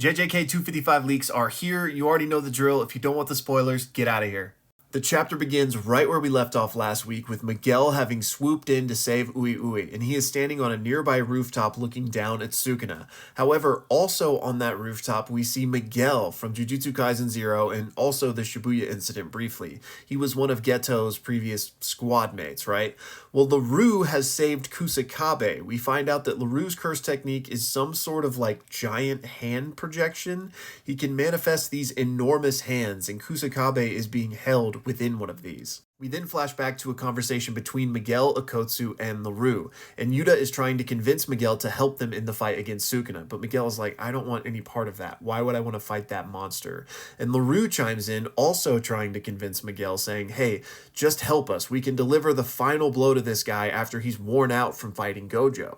JJK 255 leaks are here. You already know the drill. If you don't want the spoilers, get out of here. The chapter begins right where we left off last week, with Miguel having swooped in to save Ui Ui, and he is standing on a nearby rooftop looking down at Sukuna. However, also on that rooftop, we see Miguel from Jujutsu Kaisen 0 and also the Shibuya incident briefly. He was one of Geto's previous squad mates, right? Well, Larue has saved Kusakabe. We find out that Larue's curse technique is some sort of like giant hand projection. He can manifest these enormous hands, and Kusakabe is being held within one of these. We then flash back to a conversation between Miguel, Okotsu, and Larue, and Yuta is trying to convince Miguel to help them in the fight against Sukuna, but Miguel is like, I don't want any part of that. Why would I want to fight that monster? And Larue chimes in, also trying to convince Miguel, saying, hey, just help us. We can deliver the final blow to this guy after he's worn out from fighting Gojo.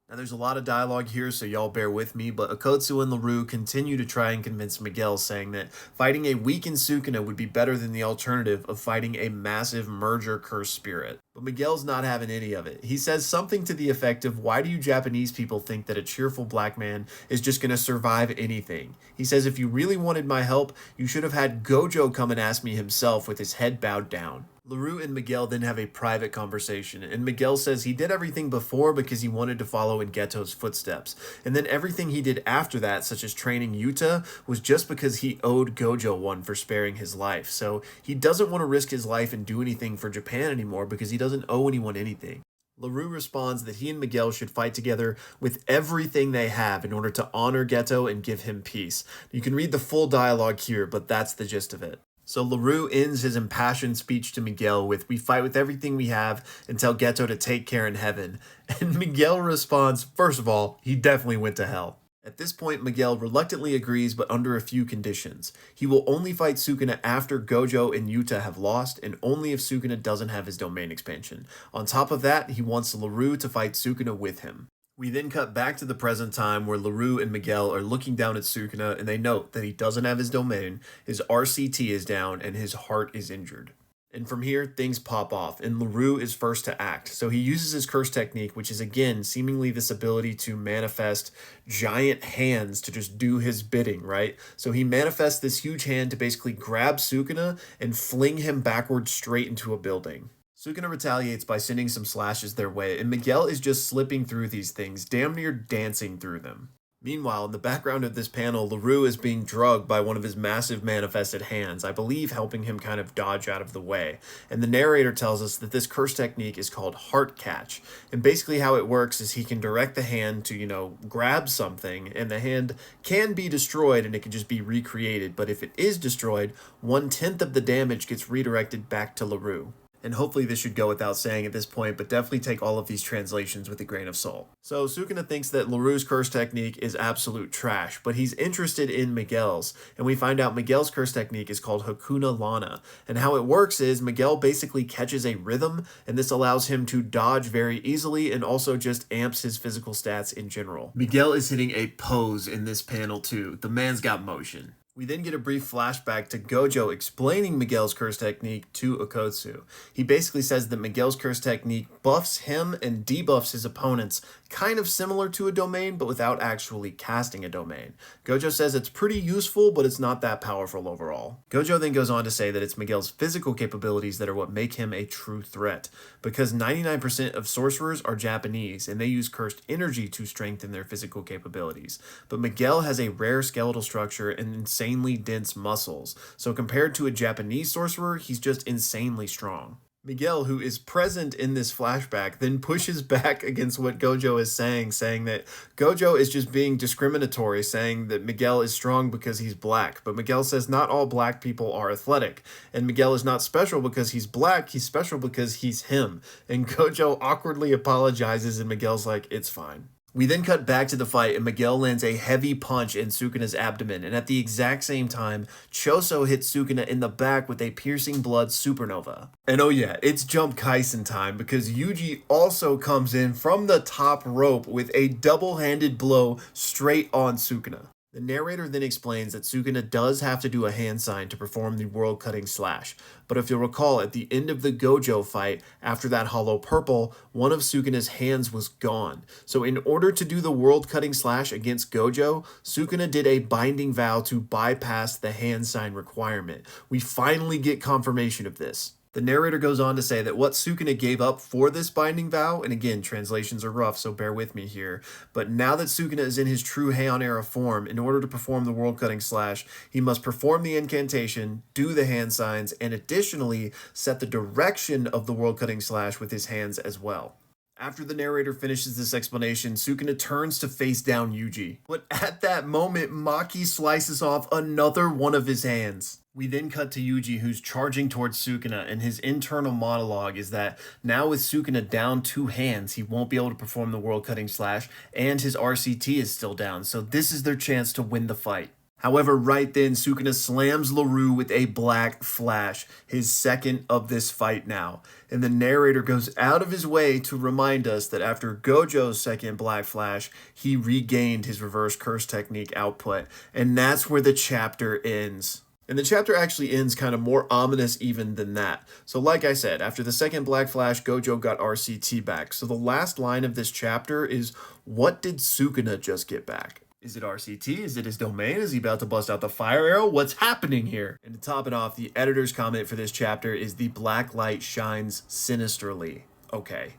Now, there's a lot of dialogue here, so y'all bear with me, but Okotsu and Larue continue to try and convince Miguel, saying that fighting a weakened Sukuna would be better than the alternative of fighting a massive merger curse spirit. But Miguel's not having any of it. He says something to the effect of, why do you Japanese people think that a cheerful black man is just going to survive anything? He says, if you really wanted my help, you should have had Gojo come and ask me himself with his head bowed down. Larue and Miguel then have a private conversation, and Miguel says he did everything before because he wanted to follow in Geto's footsteps, and then everything he did after that, such as training Yuta, was just because he owed Gojo one for sparing his life. So he doesn't want to risk his life and do anything for Japan anymore because he doesn't owe anyone anything. Larue responds that he and Miguel should fight together with everything they have in order to honor Geto and give him peace. You can read the full dialogue here, but that's the gist of it. So Larue ends his impassioned speech to Miguel with, we fight with everything we have and tell Geto to take care in heaven. And Miguel responds, first of all, he definitely went to hell. At this point, Miguel reluctantly agrees, but under a few conditions. He will only fight Sukuna after Gojo and Yuta have lost, and only if Sukuna doesn't have his domain expansion. On top of that, he wants Larue to fight Sukuna with him. We then cut back to the present time where Larue and Miguel are looking down at Sukuna, and they note that he doesn't have his domain, his RCT is down, and his heart is injured. And from here, things pop off, and Larue is first to act. So he uses his curse technique, which is again, seemingly this ability to manifest giant hands to just do his bidding, right? So he manifests this huge hand to basically grab Sukuna and fling him backwards straight into a building. Sukuna retaliates by sending some slashes their way, and Miguel is just slipping through these things, damn near dancing through them. Meanwhile, in the background of this panel, Larue is being drugged by one of his massive manifested hands, I believe helping him kind of dodge out of the way. And the narrator tells us that this curse technique is called heart catch. And basically how it works is he can direct the hand to, grab something, and the hand can be destroyed and it can just be recreated. But if it is destroyed, 1/10 of the damage gets redirected back to Larue. And hopefully this should go without saying at this point, but definitely take all of these translations with a grain of salt. So Sukuna thinks that Larue's curse technique is absolute trash, but he's interested in Miguel's, and we find out Miguel's curse technique is called Hakuna Lana. And how it works is Miguel basically catches a rhythm, and this allows him to dodge very easily and also just amps his physical stats in general. Miguel is hitting a pose in this panel too. The man's got motion. We then get a brief flashback to Gojo explaining Miguel's curse technique to Okotsu. He basically says that Miguel's curse technique buffs him and debuffs his opponents, kind of similar to a domain, but without actually casting a domain. Gojo says it's pretty useful, but it's not that powerful overall. Gojo then goes on to say that it's Miguel's physical capabilities that are what make him a true threat, because 99% of sorcerers are Japanese, and they use cursed energy to strengthen their physical capabilities. But Miguel has a rare skeletal structure and insanely dense muscles, so compared to a Japanese sorcerer, he's just insanely strong. Miguel, who is present in this flashback, then pushes back against what Gojo is saying that Gojo is just being discriminatory, saying that Miguel is strong because he's black. But Miguel says not all black people are athletic, and Miguel is not special because he's black, he's special because he's him. And Gojo awkwardly apologizes, and Miguel's like, it's fine. We then cut back to the fight, and Miguel lands a heavy punch in Sukuna's abdomen, and at the exact same time, Choso hits Sukuna in the back with a piercing blood supernova. And oh yeah, it's Jump Kaisen time, because Yuji also comes in from the top rope with a double-handed blow straight on Sukuna. The narrator then explains that Sukuna does have to do a hand sign to perform the world cutting slash, but if you'll recall, at the end of the Gojo fight, after that hollow purple, one of Sukuna's hands was gone. So in order to do the world cutting slash against Gojo, Sukuna did a binding vow to bypass the hand sign requirement. We finally get confirmation of this. The narrator goes on to say that what Sukuna gave up for this binding vow, and again, translations are rough, so bear with me here, but now that Sukuna is in his true Heian era form, in order to perform the world cutting slash, he must perform the incantation, do the hand signs, and additionally set the direction of the world cutting slash with his hands as well. After the narrator finishes this explanation, Sukuna turns to face down Yuji. But at that moment, Maki slices off another one of his hands. We then cut to Yuji, who's charging towards Sukuna, and his internal monologue is that now with Sukuna down 2 hands, he won't be able to perform the world cutting slash, and his RCT is still down, so this is their chance to win the fight. However, right then, Sukuna slams Larue with a black flash, his second of this fight now. And the narrator goes out of his way to remind us that after Gojo's second black flash, he regained his reverse curse technique output. And that's where the chapter ends. And the chapter actually ends kind of more ominous even than that. So like I said, after the second black flash, Gojo got RCT back. So the last line of this chapter is, what did Sukuna just get back? Is it RCT? Is it his domain? Is he about to bust out the fire arrow? What's happening here? And to top it off, the editor's comment for this chapter is the black light shines sinisterly. Okay.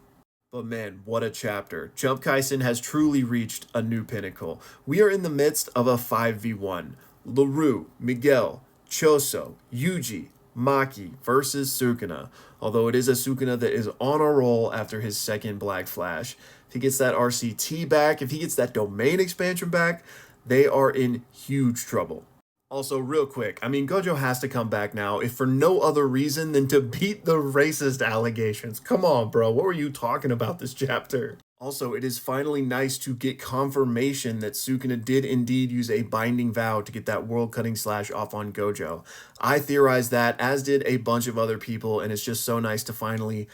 But man, what a chapter. Jump Kaisen has truly reached a new pinnacle. We are in the midst of a 5v1. Larue, Miguel, Choso, Yuji, Maki versus Sukuna. Although it is a Sukuna that is on a roll after his second black flash. If he gets that RCT back, if he gets that domain expansion back, they are in huge trouble. Also, real quick, Gojo has to come back now, if for no other reason than to beat the racist allegations. Come on, bro, what were you talking about this chapter? Also, it is finally nice to get confirmation that Sukuna did indeed use a binding vow to get that world cutting slash off on Gojo. I theorized that, as did a bunch of other people, and it's just so nice to finally,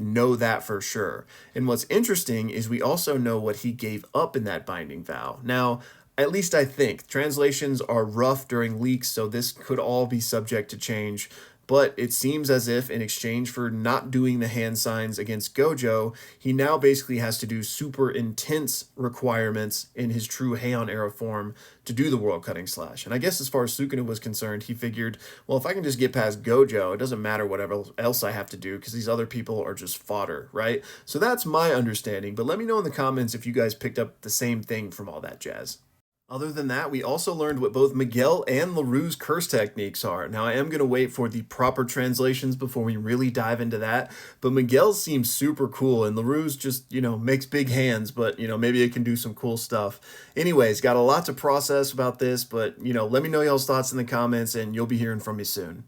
know that for sure. And what's interesting is we also know what he gave up in that binding vow. Now, at least I think. Translations are rough during leaks, so this could all be subject to change. But it seems as if in exchange for not doing the hand signs against Gojo, he now basically has to do super intense requirements in his true Heian era form to do the world cutting slash. And I guess as far as Sukuna was concerned, he figured, well, if I can just get past Gojo, it doesn't matter whatever else I have to do because these other people are just fodder, right? So that's my understanding, but let me know in the comments if you guys picked up the same thing from all that jazz. Other than that, we also learned what both Miguel and Larue's curse techniques are. Now, I am going to wait for the proper translations before we really dive into that, but Miguel's seems super cool, and Larue's just, makes big hands, but, maybe it can do some cool stuff. Anyways, got a lot to process about this, but, let me know y'all's thoughts in the comments, and you'll be hearing from me soon.